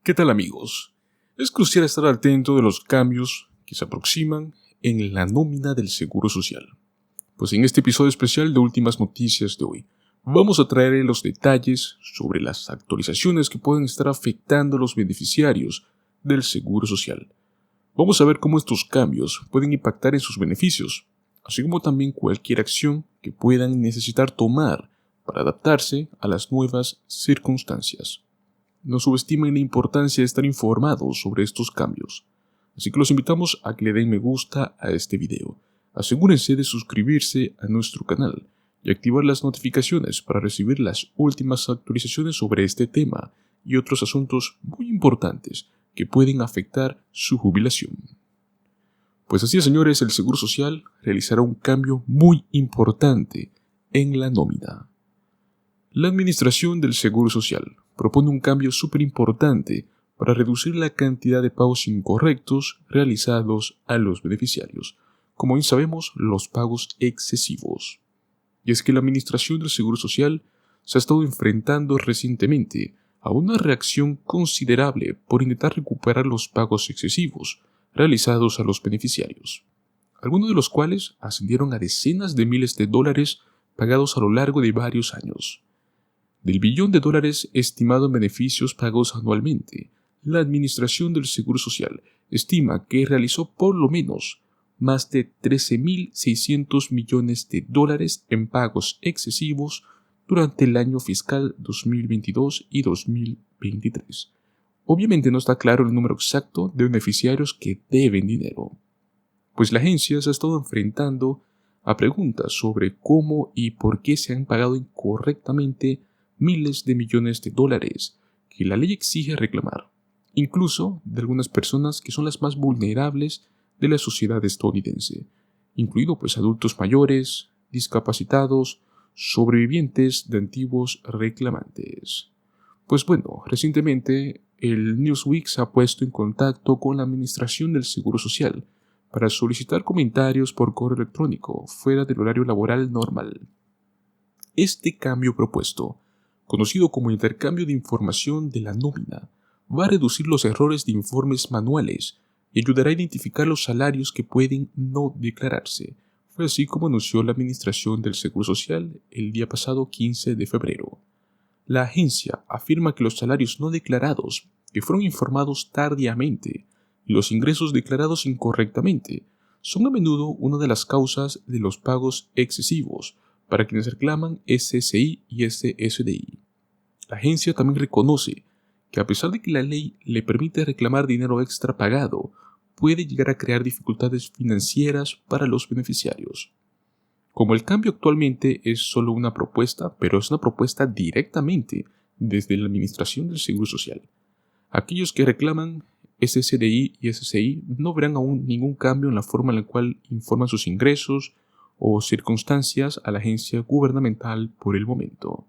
¿Qué tal, amigos? Es crucial estar atento de los cambios que se aproximan en la nómina del Seguro Social. Pues en este episodio especial de Últimas Noticias de hoy, vamos a traer los detalles sobre las actualizaciones que pueden estar afectando a los beneficiarios del Seguro Social. Vamos a ver cómo estos cambios pueden impactar en sus beneficios, así como también cualquier acción que puedan necesitar tomar para adaptarse a las nuevas circunstancias. No subestimen la importancia de estar informados sobre estos cambios, así que los invitamos a que le den me gusta a este video. Asegúrense de suscribirse a nuestro canal y activar las notificaciones para recibir las últimas actualizaciones sobre este tema y otros asuntos muy importantes que pueden afectar su jubilación. Pues así es, señores, el Seguro Social realizará un cambio muy importante en la nómina. La Administración del Seguro Social propone un cambio súper importante para reducir la cantidad de pagos incorrectos realizados a los beneficiarios, como bien sabemos, los pagos excesivos. Y es que la Administración del Seguro Social se ha estado enfrentando recientemente a una reacción considerable por intentar recuperar los pagos excesivos realizados a los beneficiarios, algunos de los cuales ascendieron a decenas de miles de dólares pagados a lo largo de varios años. Del billón de dólares estimado en beneficios pagados anualmente, la Administración del Seguro Social estima que realizó por lo menos más de 13.600 millones de dólares en pagos excesivos durante el año fiscal 2022 y 2023. Obviamente no está claro el número exacto de beneficiarios que deben dinero, pues la agencia se ha estado enfrentando a preguntas sobre cómo y por qué se han pagado incorrectamente miles de millones de dólares que la ley exige reclamar, incluso de algunas personas que son las más vulnerables de la sociedad estadounidense, incluido adultos mayores, discapacitados, sobrevivientes de antiguos reclamantes. Pues bueno, recientemente el Newsweek se ha puesto en contacto con la Administración del Seguro Social para solicitar comentarios por correo electrónico fuera del horario laboral normal. Este cambio propuesto, conocido como intercambio de información de la nómina, va a reducir los errores de informes manuales y ayudará a identificar los salarios que pueden no declararse. Fue así como anunció la Administración del Seguro Social el día pasado 15 de febrero. La agencia afirma que los salarios no declarados, que fueron informados tardíamente, y los ingresos declarados incorrectamente, son a menudo una de las causas de los pagos excesivos para quienes reclaman SSI y SSDI. La agencia también reconoce que a pesar de que la ley le permite reclamar dinero extra pagado, puede llegar a crear dificultades financieras para los beneficiarios. Como el cambio actualmente es solo una propuesta, pero es una propuesta directamente desde la Administración del Seguro Social, aquellos que reclaman SSDI y SSI no verán aún ningún cambio en la forma en la cual informan sus ingresos o circunstancias a la agencia gubernamental por el momento.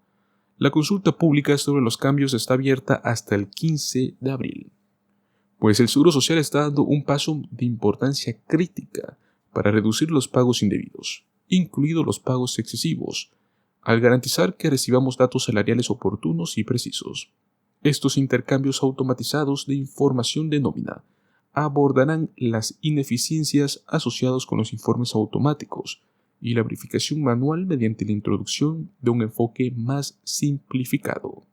La consulta pública sobre los cambios está abierta hasta el 15 de abril, pues el Seguro Social está dando un paso de importancia crítica para reducir los pagos indebidos, incluidos los pagos excesivos, al garantizar que recibamos datos salariales oportunos y precisos. Estos intercambios automatizados de información de nómina abordarán las ineficiencias asociadas con los informes automáticos y la verificación manual mediante la introducción de un enfoque más simplificado.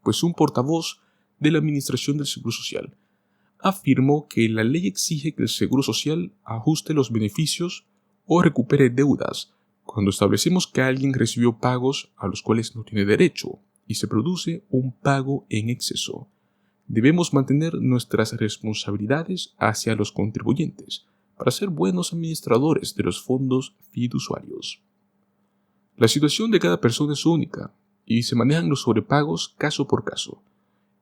Pues un portavoz de la Administración del Seguro Social afirmó que la ley exige que el Seguro Social ajuste los beneficios o recupere deudas cuando establecemos que alguien recibió pagos a los cuales no tiene derecho y se produce un pago en exceso. Debemos mantener nuestras responsabilidades hacia los contribuyentes para ser buenos administradores de los fondos fiduciarios. La situación de cada persona es única y se manejan los sobrepagos caso por caso.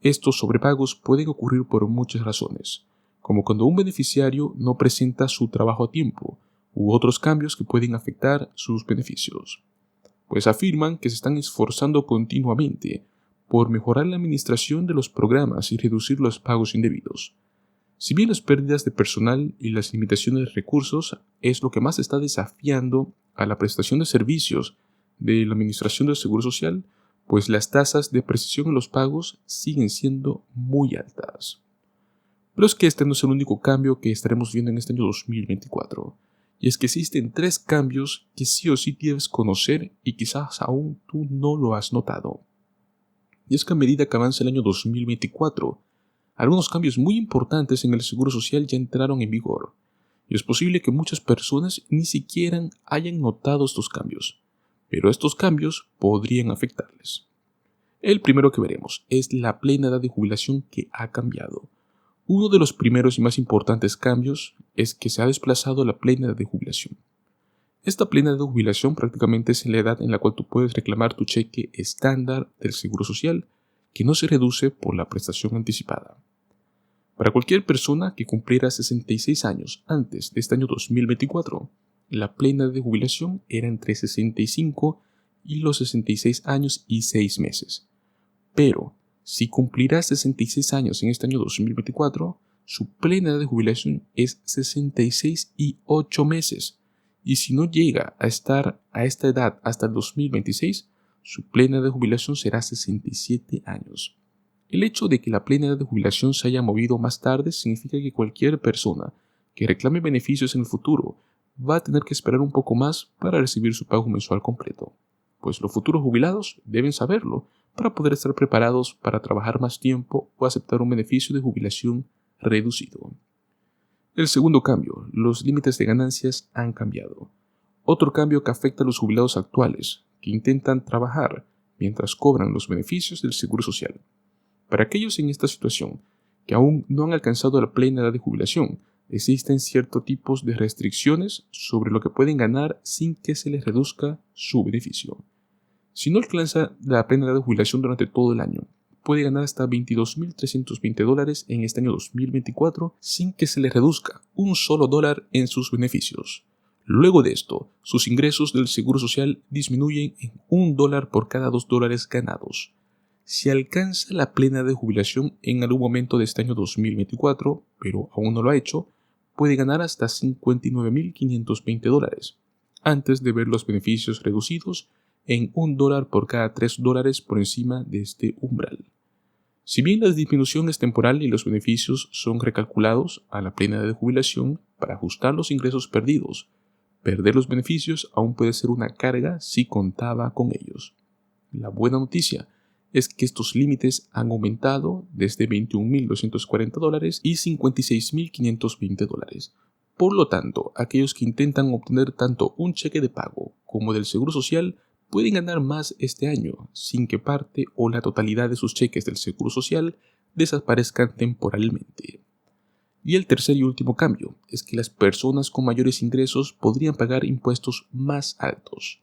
Estos sobrepagos pueden ocurrir por muchas razones, como cuando un beneficiario no presenta su trabajo a tiempo u otros cambios que pueden afectar sus beneficios, pues afirman que se están esforzando continuamente por mejorar la administración de los programas y reducir los pagos indebidos. Si bien las pérdidas de personal y las limitaciones de recursos es lo que más está desafiando a la prestación de servicios de la Administración del Seguro Social, pues las tasas de precisión en los pagos siguen siendo muy altas. Pero es que este no es el único cambio que estaremos viendo en este año 2024, y es que existen 3 cambios que sí o sí debes conocer y quizás aún tú no lo has notado. Y es que a medida que avanza el año 2024, algunos cambios muy importantes en el Seguro Social ya entraron en vigor, y es posible que muchas personas ni siquiera hayan notado estos cambios, pero estos cambios podrían afectarles. El primero que veremos es la plena edad de jubilación que ha cambiado. Uno de los primeros y más importantes cambios es que se ha desplazado la plena edad de jubilación. Esta plena edad de jubilación prácticamente es la edad en la cual tú puedes reclamar tu cheque estándar del Seguro Social, que no se reduce por la prestación anticipada. Para cualquier persona que cumpliera 66 años antes de este año 2024, la plena edad de jubilación era entre 65 y los 66 años y 6 meses. Pero, si cumplirá 66 años en este año 2024, su plena edad de jubilación es 66 y 8 meses. Y si no llega a estar a esta edad hasta el 2026, su plena edad de jubilación será 67 años. El hecho de que la plena edad de jubilación se haya movido más tarde significa que cualquier persona que reclame beneficios en el futuro va a tener que esperar un poco más para recibir su pago mensual completo, pues los futuros jubilados deben saberlo para poder estar preparados para trabajar más tiempo o aceptar un beneficio de jubilación reducido. El segundo cambio, los límites de ganancias han cambiado. Otro cambio que afecta a los jubilados actuales, que intentan trabajar mientras cobran los beneficios del Seguro Social. Para aquellos en esta situación que aún no han alcanzado la plena edad de jubilación, existen ciertos tipos de restricciones sobre lo que pueden ganar sin que se les reduzca su beneficio. Si no alcanza la plena edad de jubilación durante todo el año, puede ganar hasta $22,320 en este año 2024 sin que se le reduzca un solo dólar en sus beneficios. Luego de esto, sus ingresos del Seguro Social disminuyen en $1 por cada $2 ganados. Si alcanza la plena edad de jubilación en algún momento de este año 2024, pero aún no lo ha hecho, puede ganar hasta $59,520 antes de ver los beneficios reducidos en $1 por cada $3 por encima de este umbral. Si bien la disminución es temporal y los beneficios son recalculados a la plena edad de jubilación para ajustar los ingresos perdidos, perder los beneficios aún puede ser una carga si contaba con ellos. La buena noticia es que estos límites han aumentado desde $21,240 y $56,520. Por lo tanto, aquellos que intentan obtener tanto un cheque de pago como del Seguro Social pueden ganar más este año sin que parte o la totalidad de sus cheques del Seguro Social desaparezcan temporalmente. Y el tercer y último cambio es que las personas con mayores ingresos podrían pagar impuestos más altos.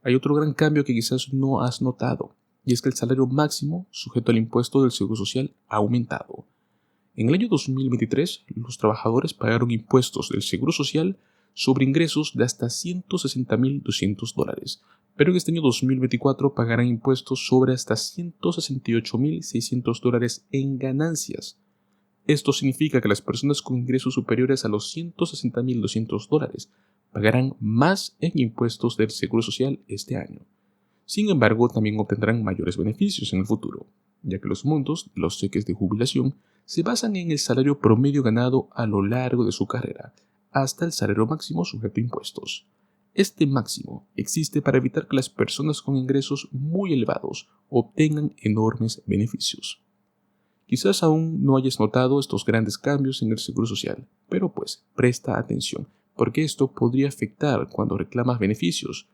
Hay otro gran cambio que quizás no has notado, y es que el salario máximo sujeto al impuesto del Seguro Social ha aumentado. En el año 2023, los trabajadores pagaron impuestos del Seguro Social sobre ingresos de hasta $160,200, pero en este año 2024 pagarán impuestos sobre hasta $168,600 en ganancias. Esto significa que las personas con ingresos superiores a los $160,200 pagarán más en impuestos del Seguro Social este año. Sin embargo, también obtendrán mayores beneficios en el futuro, ya que los montos de los cheques de jubilación se basan en el salario promedio ganado a lo largo de su carrera, hasta el salario máximo sujeto a impuestos. Este máximo existe para evitar que las personas con ingresos muy elevados obtengan enormes beneficios. Quizás aún no hayas notado estos grandes cambios en el Seguro Social, pero pues presta atención, porque esto podría afectar cuando reclamas beneficios,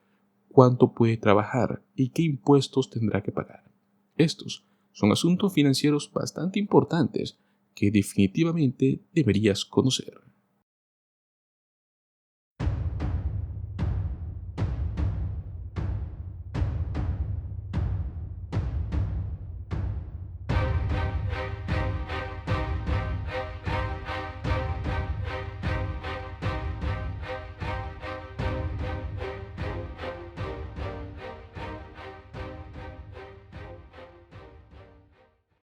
cuánto puede trabajar y qué impuestos tendrá que pagar. Estos son asuntos financieros bastante importantes que definitivamente deberías conocer.